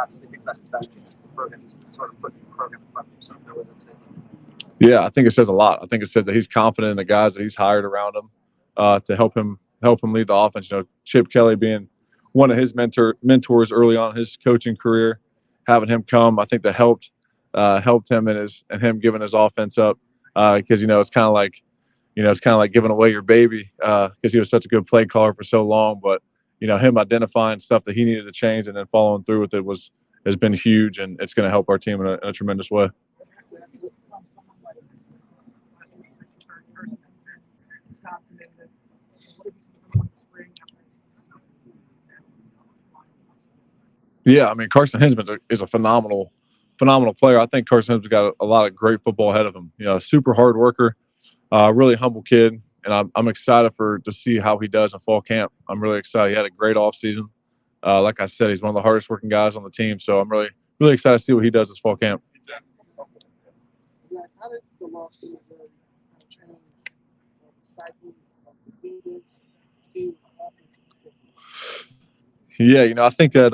obviously thinks that's the best chance for the program. He's sort of putting the program in front of himself. There was that. Yeah, I think it says a lot. I think it says that he's confident in the guys that he's hired around him to help him lead the offense. Chip Kelly being one of his mentors early on in his coaching career, having him come, I think that helped him and him giving his offense up because it's kind of like giving away your baby because he was such a good play caller for so long. But him identifying stuff that he needed to change and then following through with it has been huge, and it's going to help our team in a tremendous way. Yeah, I mean Carson Hinsman is a phenomenal player. I think Carson Hinsman's got a lot of great football ahead of him. Super hard worker, really humble kid, and I'm excited to see how he does in fall camp. I'm really excited. He had a great offseason. Like I said, he's one of the hardest working guys on the team, so I'm really excited to see what he does this fall camp. How did the loss to Missouri change the cycle of the team? Yeah, I think that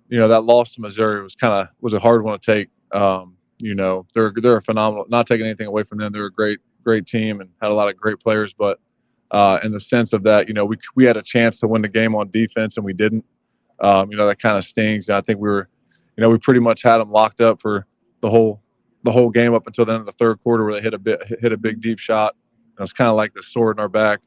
that loss to Missouri was a hard one to take. They're a phenomenal. Not taking anything away from them, they're a great team and had a lot of great players. But in the sense of that, we had a chance to win the game on defense and we didn't. That kind of stings. And I think we pretty much had them locked up for the whole game up until the end of the third quarter where they hit a big deep shot. And it was kind of like the sword in our back.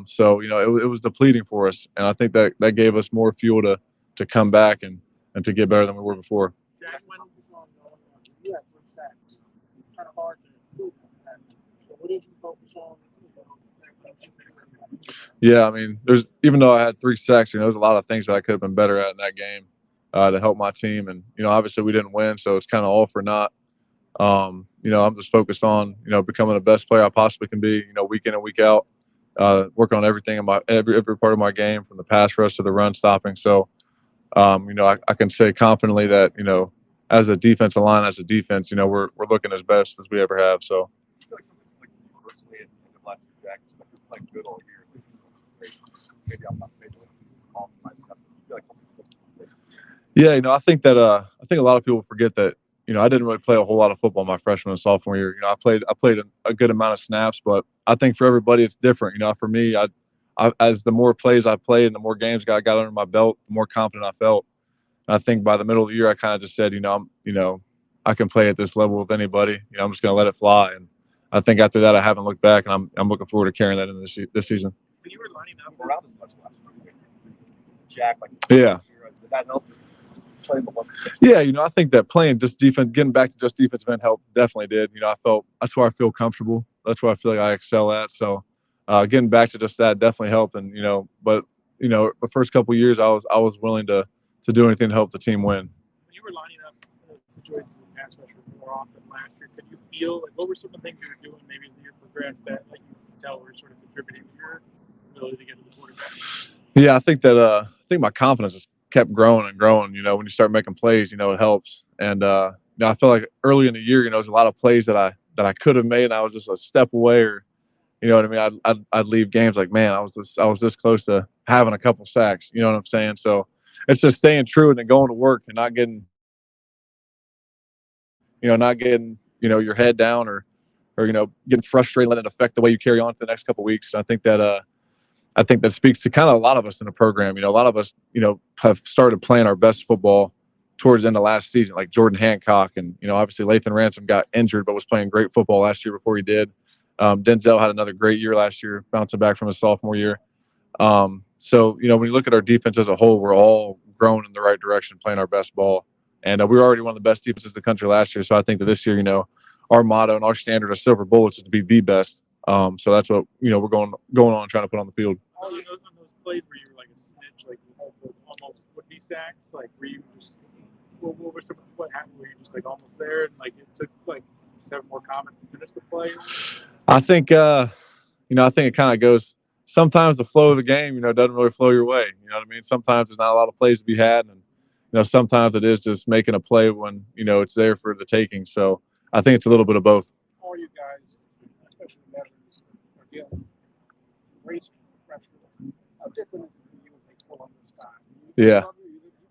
So it was depleting for us, and I think that gave us more fuel to come back and to get better than we were before. Jack, when you had 3 sacks, it's kind of hard to improve that. So what did you focus on? Yeah, I mean, even though I had 3 sacks, there's a lot of things that I could have been better at in that game to help my team, and obviously we didn't win, so it's kind of all for naught. I'm just focused on becoming the best player I possibly can be, week in and week out. Working on everything in every part of my game, from the pass rush to the run stopping. So, I can say confidently that as a defensive line, as a defense, we're looking as best as we ever have. So. I feel like something like universally in the last year, Jack, it's playing good all year. Maybe I'm not maybe off myself. I feel like something. Yeah, I think that I think a lot of people forget that I didn't really play a whole lot of football my freshman and sophomore year. I played a good amount of snaps, but I think for everybody it's different. For me, as the more plays I played and the more games I got under my belt, the more confident I felt. And I think by the middle of the year, I kind of just said, I can play at this level with anybody. I'm just going to let it fly. And I think after that, I haven't looked back, and I'm looking forward to carrying that into this season. When you were lining up around as much last year, Jack, yeah. Did that help? Yeah, I think that playing just defense, getting back to just defensive end help definitely did. I felt that's where I feel comfortable. That's where I feel like I excel at. So getting back to just that definitely helped. And but the first couple of years I was willing to do anything to help the team win. When you were lining up situations with pass rushers more often last year, could you feel what were some of the things you were doing maybe as the year progressed that you could tell were sort of contributing to your ability to get to the quarterback? Yeah, I think that my confidence just kept growing and growing. When you start making plays, it helps. And I feel like early in the year, there's a lot of plays that I could have made, and I was just a step away, or you know what I mean. I'd leave games like, man, I was this close to having a couple sacks. You know what I'm saying? So it's just staying true and then going to work and not getting your head down or getting frustrated, letting it affect the way you carry on for the next couple of weeks. I think that speaks to kind of a lot of us in the program. A lot of us, have started playing our best football towards the end of last season, like Jordan Hancock. And, obviously Lathan Ransom got injured, but was playing great football last year before he did. Denzel had another great year last year, bouncing back from his sophomore year. So, when you look at our defense as a whole, we're all growing in the right direction, playing our best ball. And we were already one of the best defenses in the country last year. So I think that this year, our motto and our standard of silver bullets is to be the best. So that's what we're going on trying to put on the field. On those plays where you were like a snitch, like almost would be sacks, like were you just what happened? Were you just like almost there and like it took like just have more confidence to finish the play? I think I think it kind of goes. Sometimes the flow of the game, doesn't really flow your way. You know what I mean? Sometimes there's not a lot of plays to be had, and sometimes it is just making a play when it's there for the taking. So I think it's a little bit of both. All you guys, especially veterans, are dealing with race pressure. How different is it for you when they pull on this guy? Yeah.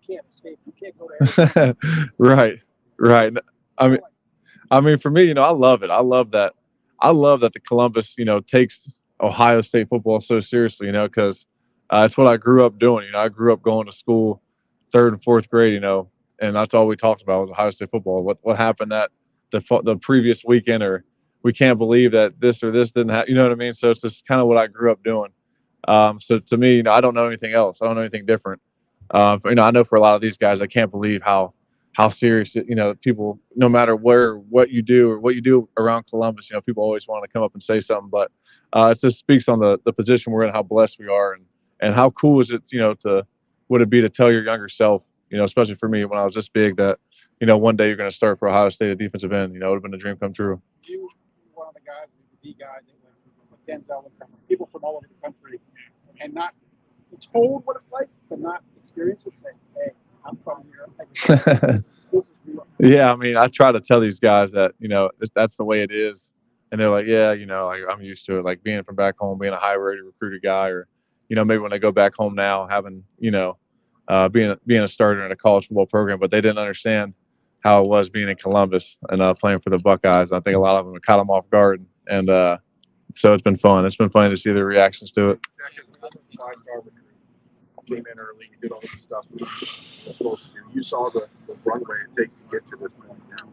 You can't State. You can't go to Right, right. I mean, for me, I love it. I love that. I love that the Columbus, takes Ohio State football so seriously, because it's what I grew up doing. I grew up going to school, third and fourth grade, and that's all we talked about was Ohio State football. What happened that the previous weekend, or we can't believe that this or this didn't happen. You know what I mean? So it's just kind of what I grew up doing. So to me, I don't know anything else. I don't know anything different. I know for a lot of these guys, I can't believe how serious people, no matter what you do or what you do around Columbus, people always want to come up and say something. But it just speaks on the position we're in, how blessed we are, and how cool is it, would it be to tell your younger self, especially for me when I was this big, that one day you're going to start for Ohio State at defensive end. It would have been a dream come true. You, one of the guys, the guys that went with Denzel, with people from all over the country, and not be told what it's like, but not experience it. Say, hey, I'm from here. This is real. Yeah, I mean, I try to tell these guys that that's the way it is, and they're like, yeah, I'm used to it. Like being from back home, being a high-rated recruited guy, or maybe when they go back home now, having being a starter in a college football program, but they didn't understand how it was being in Columbus and playing for the Buckeyes. I think a lot of them caught them off guard, and so it's been fun. It's been funny to see their reactions to it. Came in early, you did all this stuff you're supposed to do. You saw the runway it takes to get to this point now.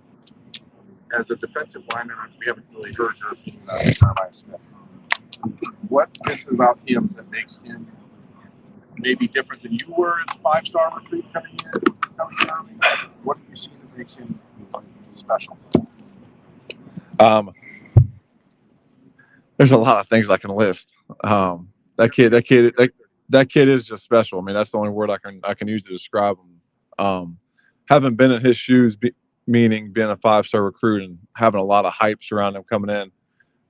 As a defensive lineman, we haven't really heard your opinion about Jeremiah Smith. What is it about him that makes him maybe different than you were as a five-star recruit coming early? What do you see that makes him special? There's a lot of things I can list. That kid is just special. I mean, that's the only word I can use to describe him. Having been in his shoes, meaning being a five-star recruit and having a lot of hype around him coming in,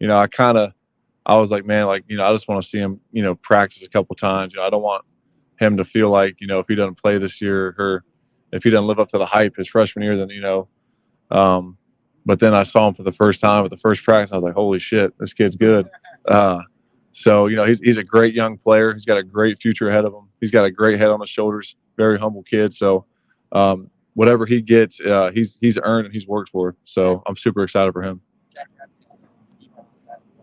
I was like, man, I just want to see him, practice a couple times. I don't want him to feel like, if he doesn't play this year or if he doesn't live up to the hype his freshman year, then, but then I saw him for the first time at the first practice. I was like, holy shit, this kid's good. So, he's a great young player. He's got a great future ahead of him. He's got a great head on his shoulders, very humble kid. So whatever he gets, he's earned and he's worked for. So I'm super excited for him.